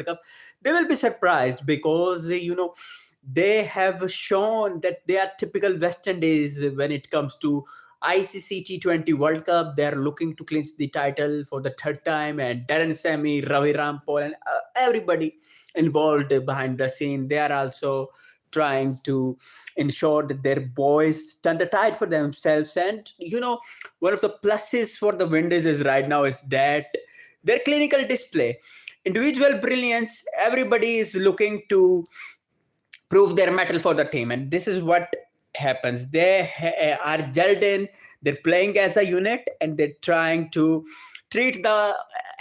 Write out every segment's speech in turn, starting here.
Cup, they will be surprised because they have shown that they are typical West Indies when it comes to ICC T20 World Cup. They are looking to clinch the title for the third time, and Darren Sammy, Ravi Rampal, and everybody involved behind the scene, they are also trying to ensure that their boys stand the tide for themselves. And one of the pluses for the Windies is right now is that their clinical display, individual brilliance, everybody is looking to prove their mettle for the team, and this is what happens. They are gelled in, they're playing as a unit, and they're trying to treat the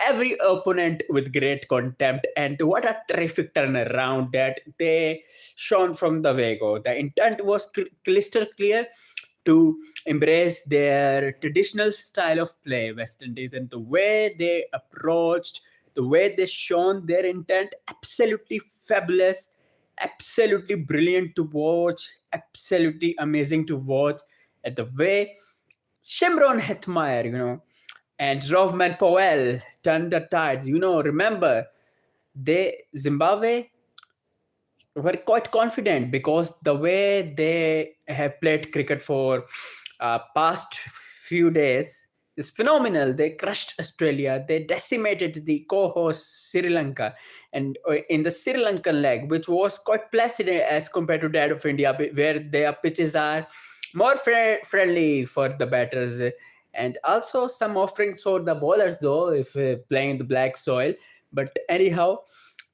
every opponent with great contempt. And what a terrific turnaround that they shown from the Vego. The intent was crystal clear to embrace their traditional style of play, West Indies, and the way they approached, the way they shown their intent, absolutely fabulous, absolutely brilliant to watch, absolutely amazing to watch. And the way Shimron Hetmeyer, and Rovman Powell turned the tide. Remember, Zimbabwe were quite confident because the way they have played cricket for past few days is phenomenal. They crushed Australia. They decimated the co-host Sri Lanka, and in the Sri Lankan leg, which was quite placid as compared to that of India, where their pitches are more friendly for the batters, and also some offerings for the bowlers, though, if playing the black soil. But anyhow,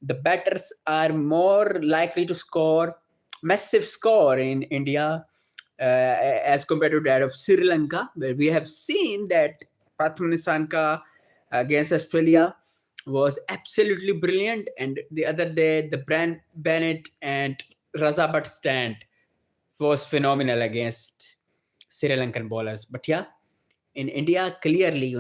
the batters are more likely to score massive score in India as compared to that of Sri Lanka, where we have seen that Pratham Nissanka against Australia was absolutely brilliant, and the other day the Brand Bennett and Raza Bhatt stand was phenomenal against Sri Lankan bowlers. But yeah, in India, clearly,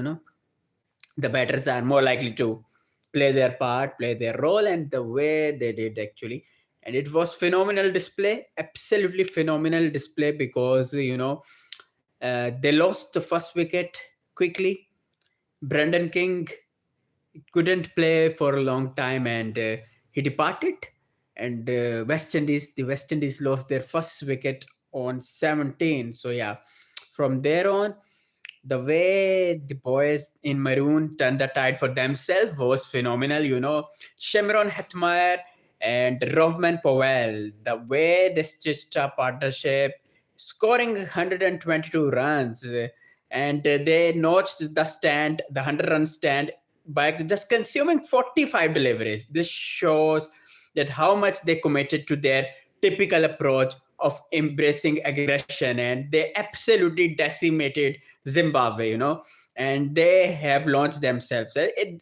the batters are more likely to play their part, play their role, and the way they did actually. And it was phenomenal display, absolutely phenomenal display because they lost the first wicket quickly. Brendan King couldn't play for a long time, and he departed. And the West Indies lost their first wicket on 17. So yeah, from there on, the way the boys in maroon turned the tide for themselves was phenomenal. Shimron Hetmeyer and Rovman Powell, the way they stitched a partnership, scoring 122 runs, and they notched the 100-run stand by just consuming 45 deliveries. This shows that how much they committed to their typical approach of embracing aggression, and they absolutely decimated Zimbabwe, and they have launched themselves.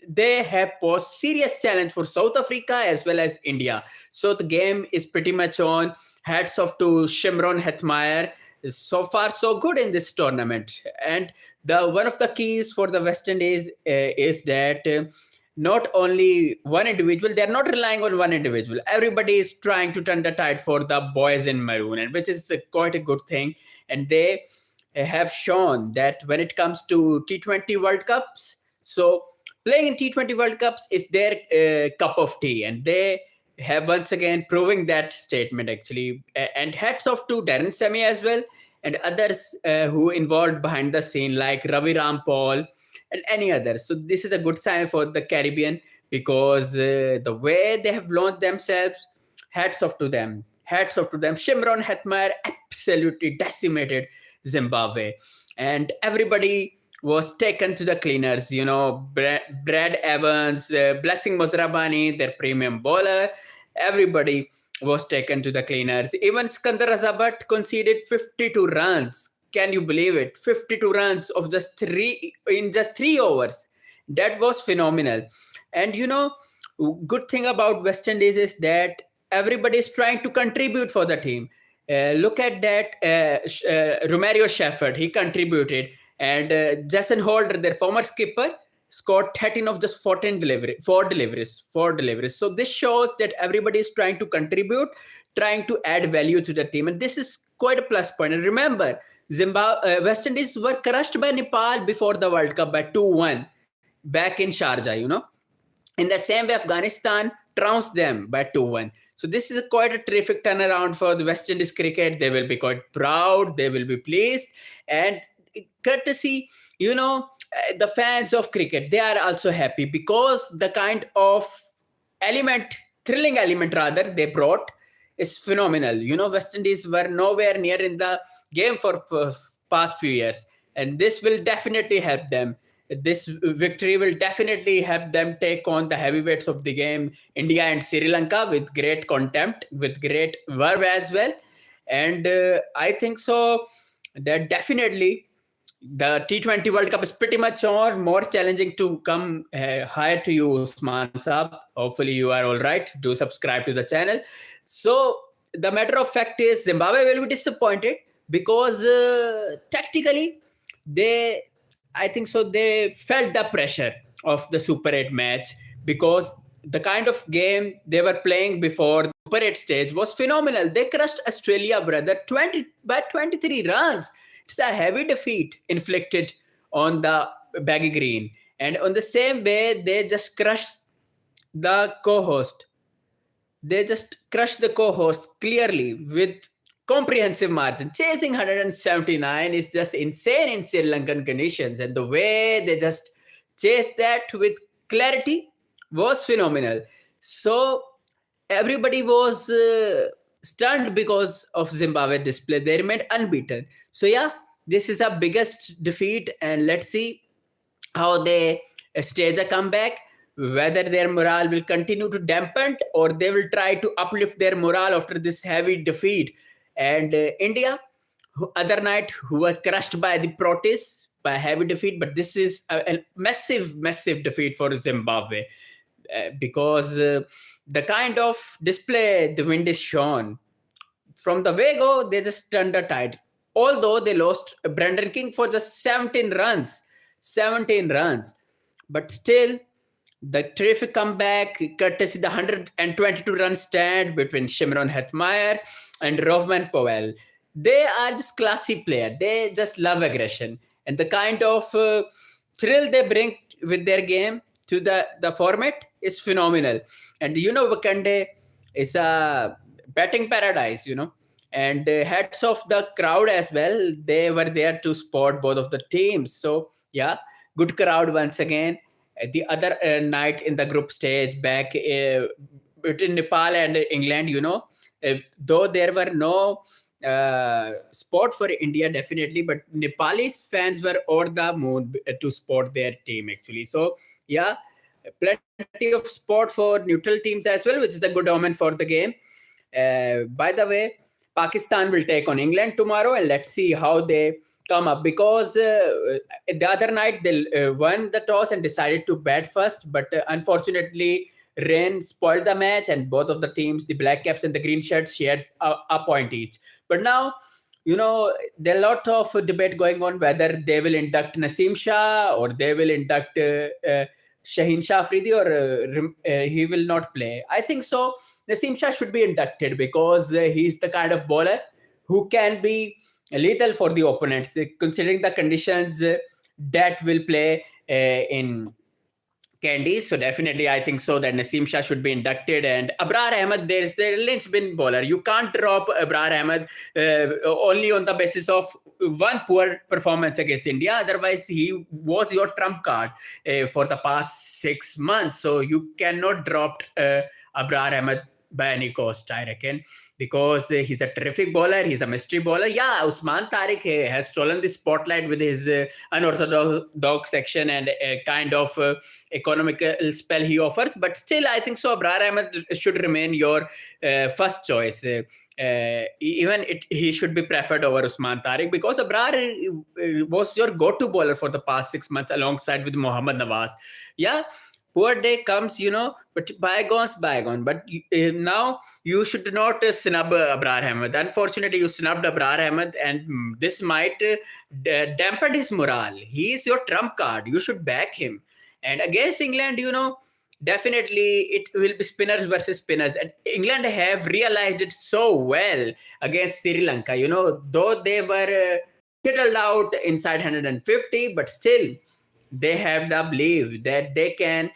They have posed serious challenge for South Africa as well as India. So the game is pretty much on. Hats off to Shimron Hetmeyer. So far, so good in this tournament. And the one of the keys for the West Indies is that not only one individual, they're not relying on one individual. Everybody is trying to turn the tide for the boys in maroon, and which is quite a good thing. And they have shown that when it comes to T20 World Cups, so playing in T20 World Cups is their cup of tea, and they have once again proving that statement actually. And hats off to Darren Sammy as well, and others who involved behind the scene like Ravi Rampal and any others. So this is a good sign for the Caribbean because the way they have launched themselves, hats off to them. Hats off to them. Shimron Hetmeyer absolutely decimated Zimbabwe, and everybody was taken to the cleaners. Brad Evans, Blessing Mozarabani, their premium bowler, everybody was taken to the cleaners. Even Skandar Razabat conceded 52 runs. Can you believe it? 52 runs of just 3 overs. That was phenomenal. And good thing about West Indies is that everybody is trying to contribute for the team. Look at that, Romario Shepherd, he contributed, and Jason Holder, their former skipper, scored 13 of just 4 deliveries. So this shows that everybody is trying to contribute, trying to add value to the team, and this is quite a plus point. And remember, West Indies were crushed by Nepal before the World Cup by 2-1 back in Sharjah. In the same way, Afghanistan trounced them by 2-1. So this is quite a terrific turnaround for the West Indies cricket. They will be quite proud. They will be pleased. And courtesy, the fans of cricket, they are also happy because the kind of element, thrilling element rather, they brought is phenomenal. West Indies were nowhere near in the game for past few years, and this will definitely help them. This victory will definitely help them take on the heavyweights of the game, India and Sri Lanka, with great contempt, with great verve as well. And I think so that definitely the T20 World Cup is pretty much on. More challenging to come higher to you, Usman Saab. Hopefully, you are all right. Do subscribe to the channel. So, the matter of fact is, Zimbabwe will be disappointed because tactically, they, I think so, they felt the pressure of the Super 8 match because the kind of game they were playing before the Super 8 stage was phenomenal. They crushed Australia, brother, 20 by 23 runs. It's a heavy defeat inflicted on the baggy green. And on the same way, they just crushed the co-host. They just crushed the co-host clearly with comprehensive margin. Chasing 179 is just insane in Sri Lankan conditions. And the way they just chased that with clarity was phenomenal. So everybody was stunned because of Zimbabwe display. They remained unbeaten. So yeah, this is our biggest defeat, and let's see how they stage a comeback. Whether their morale will continue to dampen or they will try to uplift their morale after this heavy defeat. And India, other night, who were crushed by the protests by heavy defeat, but this is a massive, massive defeat for Zimbabwe because the kind of display the wind is shown from the way go, they just turned the tide. Although they lost Brendan King for just 17 runs, but still the terrific comeback, courtesy the 122 run stand between Shimron Hetmeyer and Rovman Powell. They are just classy player. They just love aggression and the kind of thrill they bring with their game to the format is phenomenal. And Wakande is a batting paradise, and hats off the crowd as well. They were there to support both of the teams. So yeah, good crowd once again. The other night in the group stage back between Nepal and England, though there were no sport for India definitely, but Nepalese fans were over the moon to support their team actually. So yeah, plenty of sport for neutral teams as well, which is a good omen for the game. By the way, Pakistan will take on England tomorrow, and let's see how they come up because the other night they won the toss and decided to bat first, but unfortunately rain spoiled the match, and both of the teams, the black caps and the green shirts, shared a point each. But now, there are a lot of debate going on whether they will induct Naseem Shah or they will induct Shaheen Shah Afridi, or he will not play. I think so. Naseem Shah should be inducted because he's the kind of bowler who can be lethal for the opponents, considering the conditions that will play in Candies. So definitely, I think so that Naseem Shah should be inducted. And Abrar Ahmed, there's the linchpin bowler. You can't drop Abrar Ahmed only on the basis of one poor performance against India. Otherwise, he was your trump card for the past 6 months. So you cannot drop Abrar Ahmed by any cost, I reckon, because he's a terrific bowler. He's a mystery bowler. Yeah, Usman Tariq has stolen the spotlight with his unorthodox section and a kind of economical spell he offers. But still, I think so. Abrar Ahmed should remain your first choice. He should be preferred over Usman Tariq because Abrar was your go-to bowler for the past 6 months alongside with Mohammad Nawaz. Yeah, poor day comes, but bygones, bygone. But now you should not snub Abrar Ahmed. Unfortunately, you snubbed Abrar Ahmed, and this might dampen his morale. He is your trump card. You should back him. And against England, definitely it will be spinners versus spinners. And England have realized it so well against Sri Lanka. Though they were shuttled out inside 150, but still they have the belief that they can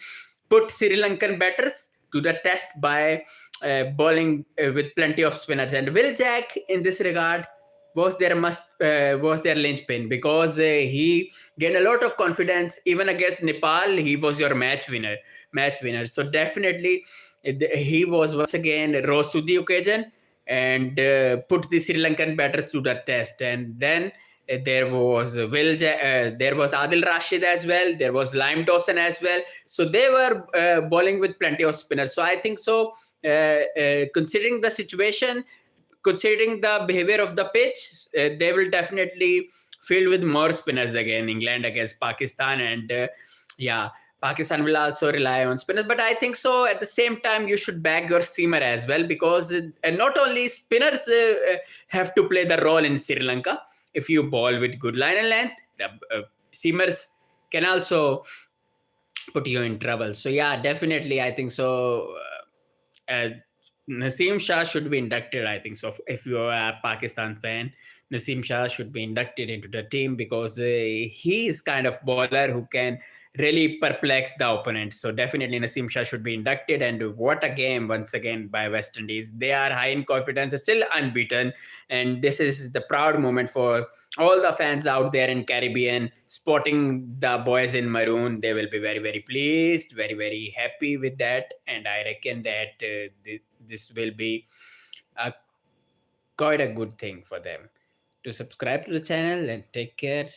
put Sri Lankan batters to the test by bowling with plenty of spinners. And Will Jack, in this regard, was their linchpin, because he gained a lot of confidence. Even against Nepal, he was your match winner. So definitely, he was once again rose to the occasion and put the Sri Lankan batters to the test. And then there was Adil Rashid as well. There was Lime Dawson as well. So they were bowling with plenty of spinners. So I think so. Considering the situation, considering the behavior of the pitch, they will definitely field with more spinners again. England against Pakistan, and yeah, Pakistan will also rely on spinners. But I think so. At the same time, you should back your seamer as well, because not only spinners have to play the role in Sri Lanka. If you bowl with good line and length, the seamers can also put you in trouble. So yeah, definitely, I think so. Naseem Shah should be inducted, I think so. If you are a Pakistan fan, Naseem Shah should be inducted into the team, because he is kind of bowler who can really perplex the opponent. So definitely Naseem Shah should be inducted. And what a game once again by West Indies. They are high in confidence, still unbeaten, and this is the proud moment for all the fans out there in Caribbean spotting the boys in maroon. They will be very, very pleased, very, very happy with that. And I reckon that this will be a, quite a good thing for them. To subscribe to the channel and take care.